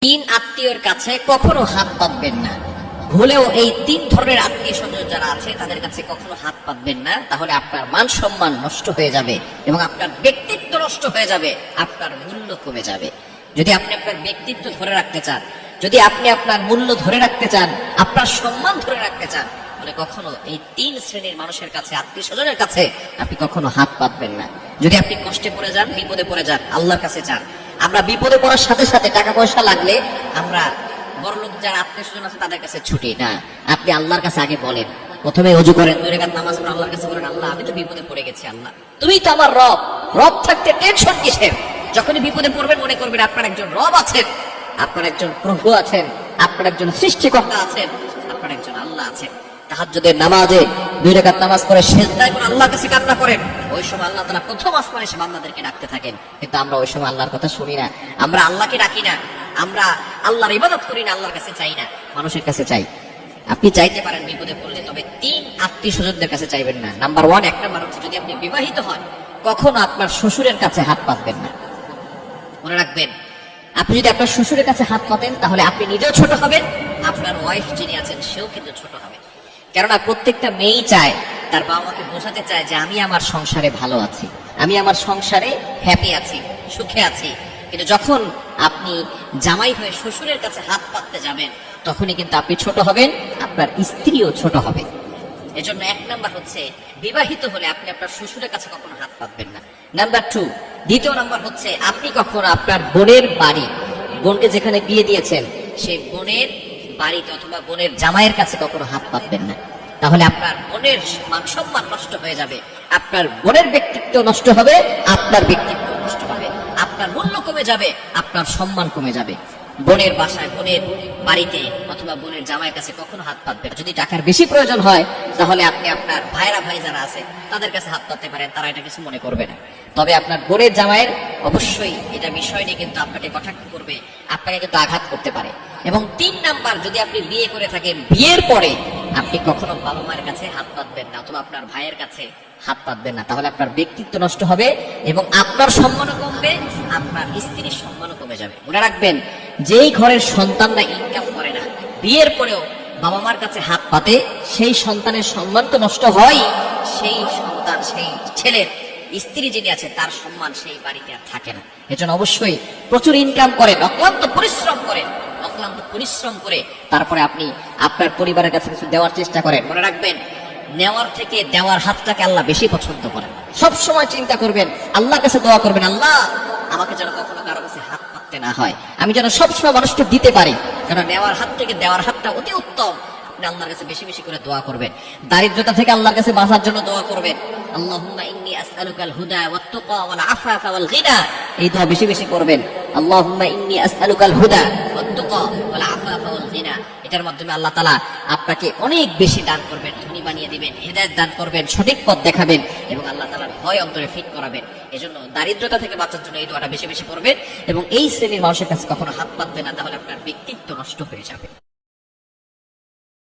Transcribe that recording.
তিন আত্মীয়র কাছে কখনো হাত পাতবেন না। ভুলেও এই তিন ধরনের আত্মীয় স্বজন যারা আছে তাদের কাছে কখনো হাত পাতবেন না, তাহলে আপনার মান সম্মান নষ্ট হয়ে যাবে এবং আপনার ব্যক্তিত্ব নষ্ট হয়ে যাবে, আপনার মূল্য কমে যাবে। যদি আপনি আপনার ব্যক্তিত্ব ধরে রাখতে চান, যদি আপনি আপনার মূল্য ধরে রাখতে চান, আপনার সম্মান ধরে রাখতে চান, তাহলে কখনো এই তিন শ্রেণীর মানুষের কাছে, আত্মীয় স্বজনের কাছে আপনি কখনো হাত পাতবেন না। যদি আপনি কষ্টে পড়ে যান, বিপদে পড়ে যান, আল্লাহর কাছে চান। আমরা বিপদে পড়ার সাথে সাথে টাকা পয়সা লাগলে আমরা বড়লোক যারা আত্মীয় স্বজন আছে তাদের কাছে ছুটি না, আপনি আল্লাহর কাছে আগে বলেন। প্রথমে ওযু করেন, 2 রাকাত নামাজ পড়ে আল্লাহর কাছে বলেন, আল্লাহ আমি তো বিপদে পড়ে গেছি, আল্লাহ তুমি তো আমার রব, রব থাকতে টেনশন কিসের? যখনই বিপদে পড়বেন মনে করবেন আপনার একজন রব আছেন, আপনার একজন প্রভু আছেন, আপনার একজন সৃষ্টিকর্তা আছেন, আপনার একজন আল্লাহ আছেন। তাহাজ্জুদের নামাজে 2 রাকাত নামাজ পড়ে সিজদায় করে আল্লাহর কাছে কান্না করেন, ওই সময় আল্লাহ তাআলা প্রথম আসমানে এসে বান্দাদেরকে ডাকতে থাকেন। কিন্তু আমরা ওই সময় আল্লাহর কথা শুনি না, আমরা আল্লাহকে ডাকি না, আমরা আল্লাহর ইবাদত করি না, আল্লাহর কাছে চাই না, মানুষের কাছে চাই। আপনি চাইতে পারেন বিপদে পড়লে, তবে তিন আত্মীয় স্বজনদের কাছে চাইবেন না। নাম্বার 1, 1 নাম্বার হচ্ছে, যদি আপনি বিবাহিত হন কখনো আপনার শ্বশুরের কাছে হাত পাতবেন না। মনে রাখবেন, আপনি যদি আপনার শ্বশুরের কাছে হাত পাতেন তাহলে আপনি নিজেও ছোট হবেন, আপনার ওয়াইফ যিনি আছেন সেও কিন্তু ছোট হবে। কেননা প্রত্যেকটা মেয়েই চায় তার বাবা মাকে বোঝাতে চায় যে আমি আমার সংসারে ভালো আছি, আমি আমার সংসারে হ্যাপি আছি, সুখে আছি। কিন্তু যখন আপনি জামাই হয়ে শ্বশুরের কাছে হাত পাততে যাবেন তখনই কিন্তু আপনি ছোট হবেন, আপনার স্ত্রীও ছোট হবে। এজন্য 1 নাম্বার হচ্ছে, বিবাহিত হলে আপনি আপনার শ্বশুরের কাছে কখনো হাত পাতবেন না। নাম্বার 2, দ্বিতীয় নাম্বার হচ্ছে, আপনি কখনো আপনার বোনের বাড়ি, বোনকে যেখানে বিয়ে দিয়েছেন সেই বোনের বাড়িতে অথবা বোনের জামাইয়ের কাছে কখনো হাত পাতবেন না। তাহলে আপনার বোনের মান সম্মান নষ্ট হয়ে যাবে, আপনার বোনের ব্যক্তিত্ব নষ্ট হবে, আপনার ব্যক্তিত্ব নষ্ট হবে, আপনার মূল্য কমে যাবে, আপনার সম্মান কমে যাবে। বোনের বাসায়, বোনের বাড়িতে অথবা বোনের জামাইয়ের কাছে কখনো হাত পাতবেন। যদি টাকার বেশি প্রয়োজন হয় তাহলে আপনি আপনার ভাই যারা আছে তাদের কাছে হাত পাততে পারেন, তারা এটা কিছু মনে করবে না। তবে আপনার বোনের জামাইয়ের অবশ্যই এটা বিষয় নিয়ে কিন্তু আপনাকে কটাক্ষ করবে, আপনাকে কিন্তু আঘাত করতে পারে। এবং 3 নাম্বার, যদি আপনি বিয়ে করে থাকেন, বিয়ের পরে আপনি কখনো বাবা মায়ের কাছে হাত পাতবেন না অথবা আপনার ভাইয়ের কাছে হাত পাতবেন না, তাহলে আপনার ব্যক্তিত্ব নষ্ট হবে এবং আপনার সম্মানও কমবে, আপনার স্ত্রীর সম্মানও কমে যাবে। মনে রাখবেন, যেই ঘরের সন্তানরা ইনকাম করে না, বিয়ের পরেও বাবা মার কাছে হাত পাতে, সেই সন্তানের সম্মান তো নষ্ট হয়, সেই সন্তান, সেই ছেলের স্ত্রী যিনি আছে তার সম্মান সেই বাড়িতে আর থাকে না। এজন্য অবশ্যই প্রচুর ইনকাম করেন, অক্লান্ত পরিশ্রম করেন, অক্লান্ত পরিশ্রম করে তারপরে আপনি আপনার পরিবারের কাছে কিছু দেওয়ার চেষ্টা করেন। মনে রাখবেন, নেওয়ার থেকে দেওয়ার হাতটাকে আল্লাহ বেশি পছন্দ করেন। সব সময় চিন্তা করবেন, আল্লাহর কাছে দোয়া করবেন, আল্লাহ আমাকে যেন কখনো কারো কাছে হাত পাততে না হয়, আমি যেন সবসময় মানুষকে দিতে পারি। কারণ নেওয়ার হাত থেকে দেওয়ার হাতটা অতি উত্তম। আপনি আল্লাহর কাছে বেশি বেশি করে দোয়া করবেন। দারিদ্রতা থেকে আল্লাহর কাছে বাঁচার জন্য দোয়া করবেন, আল্লাহুম্মা ইন্নী আসআলুকাল হুদা ওয়াত তুকা ওয়াল আফাফা ওয়াল গিনা। এই দোয়া বেশি বেশি করবেন, আল্লাহুম্মা ইন্নী আসআলুকাল হুদা ওয়াত তুকা ওয়াল আফাফা ওয়াল গিনা। এটার মাধ্যমে আল্লাহ তাআলা আপনাকে অনেক বেশি দান করবেন, ধনী বানিয়ে দিবেন, হেদায়েত দান করবেন, সঠিক পথ দেখাবেন এবং আল্লাহ তাআলার ভয় অন্তরে ফিট করাবেন। এজন্য দারিদ্রতা থেকে বাঁচার জন্য এই দোয়াটা বেশি বেশি করবেন এবং এই শ্রেণীর মানুষের কাছে কখনো হাত পাতবেন না, তাহলে আপনার ব্যক্তিত্ব নষ্ট হয়ে যাবে।